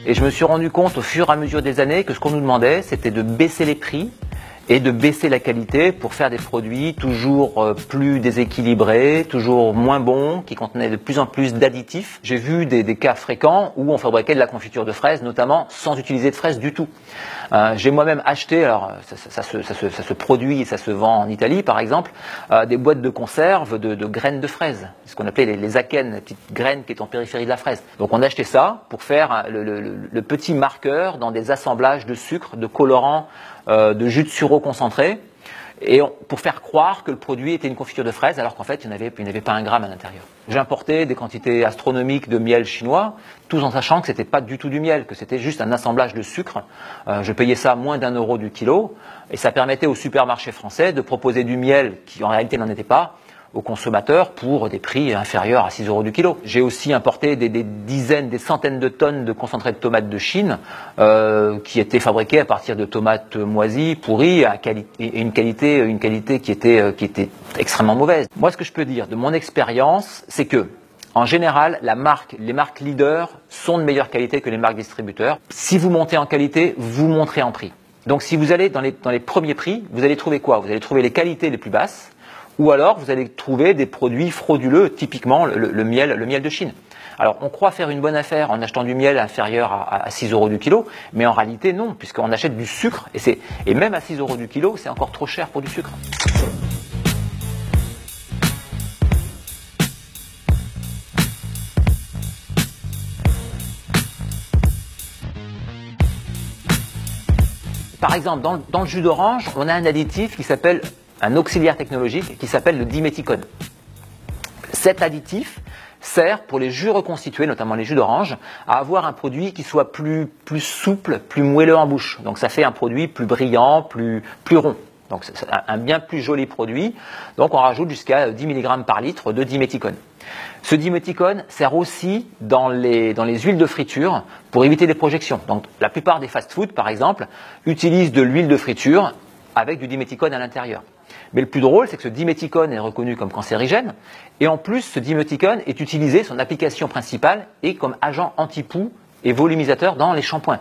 Et je me suis rendu compte au fur et à mesure des années que ce qu'on nous demandait, c'était de baisser les prix et de baisser la qualité pour faire des produits toujours plus déséquilibrés, toujours moins bons, qui contenaient de plus en plus d'additifs. J'ai vu des cas fréquents où on fabriquait de la confiture de fraises, notamment sans utiliser de fraises du tout. J'ai moi-même acheté, alors ça se produit et ça se vend en Italie par exemple, des boîtes de conserve de graines de fraises, ce qu'on appelait les akènes, les petites graines qui étaient en périphérie de la fraise. Donc on a acheté ça pour faire le petit marqueur dans des assemblages de sucre, de colorants, de jus de sureau concentré, et pour faire croire que le produit était une confiture de fraises, alors qu'en fait, il n'y avait pas un gramme à l'intérieur. J'ai importé des quantités astronomiques de miel chinois, tout en sachant que ce n'était pas du tout du miel, que c'était juste un assemblage de sucre. Je payais ça moins d'1 euro du kilo, et ça permettait aux supermarchés français de proposer du miel qui en réalité n'en était pas, aux consommateurs pour des prix inférieurs à 6 euros du kilo. J'ai aussi importé des dizaines, des centaines de tonnes de concentré de tomates de Chine qui étaient fabriquées à partir de tomates moisies, pourries, et une qualité qui était extrêmement mauvaise. Moi, ce que je peux dire de mon expérience, c'est que en général, les marques leaders sont de meilleure qualité que les marques distributeurs. Si vous montez en qualité, vous monterez en prix. Donc si vous allez dans les premiers prix, vous allez trouver quoi? Vous allez trouver les qualités les plus basses, ou alors vous allez trouver des produits frauduleux, typiquement le miel de Chine. Alors on croit faire une bonne affaire en achetant du miel inférieur à 6 euros du kilo, mais en réalité non, puisqu'on achète du sucre, et même à 6 euros du kilo, c'est encore trop cher pour du sucre. Par exemple, dans le jus d'orange, on a un additif qui s'appelle un auxiliaire technologique qui s'appelle le diméthicone. Cet additif sert pour les jus reconstitués, notamment les jus d'orange, à avoir un produit qui soit plus souple, plus moelleux en bouche. Donc ça fait un produit plus brillant, plus rond. Donc c'est un bien plus joli produit. Donc on rajoute jusqu'à 10 mg par litre de diméthicone. Ce diméthicone sert aussi dans les huiles de friture pour éviter les projections. Donc la plupart des fast-food, par exemple, utilisent de l'huile de friture avec du diméthicone à l'intérieur. Mais le plus drôle, c'est que ce diméthicone est reconnu comme cancérigène, et en plus, ce diméthicone est utilisé, son application principale est comme agent anti-poux et volumisateur dans les shampoings.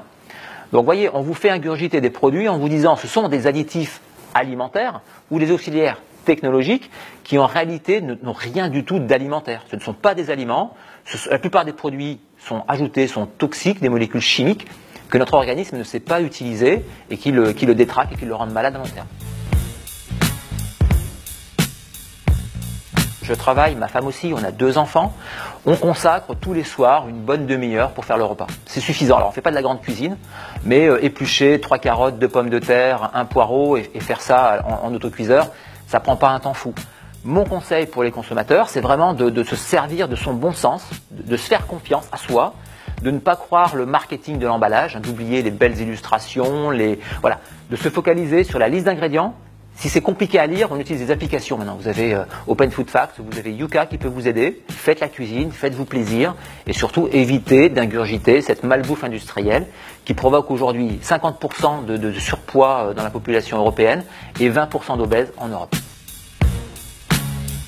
Donc vous voyez, on vous fait ingurgiter des produits en vous disant ce sont des additifs alimentaires ou des auxiliaires technologiques qui en réalité n'ont rien du tout d'alimentaire. Ce ne sont pas des aliments, la plupart des produits sont ajoutés, sont toxiques, des molécules chimiques que notre organisme ne sait pas utiliser et qui le détraquent et qui le rendent malade à long terme. Je travaille, ma femme aussi, on a 2 enfants. On consacre tous les soirs une bonne demi-heure pour faire le repas. C'est suffisant. Alors on ne fait pas de la grande cuisine, mais éplucher 3 carottes, 2 pommes de terre, 1 poireau et faire ça en autocuiseur, ça ne prend pas un temps fou. Mon conseil pour les consommateurs, c'est vraiment de se servir de son bon sens, de se faire confiance à soi, de ne pas croire le marketing de l'emballage, d'oublier les belles illustrations, voilà, de se focaliser sur la liste d'ingrédients. Si c'est compliqué à lire, on utilise des applications maintenant. Vous avez Open Food Facts, vous avez Yuka qui peut vous aider. Faites la cuisine, faites-vous plaisir et surtout évitez d'ingurgiter cette malbouffe industrielle qui provoque aujourd'hui 50% de surpoids dans la population européenne et 20% d'obèses en Europe.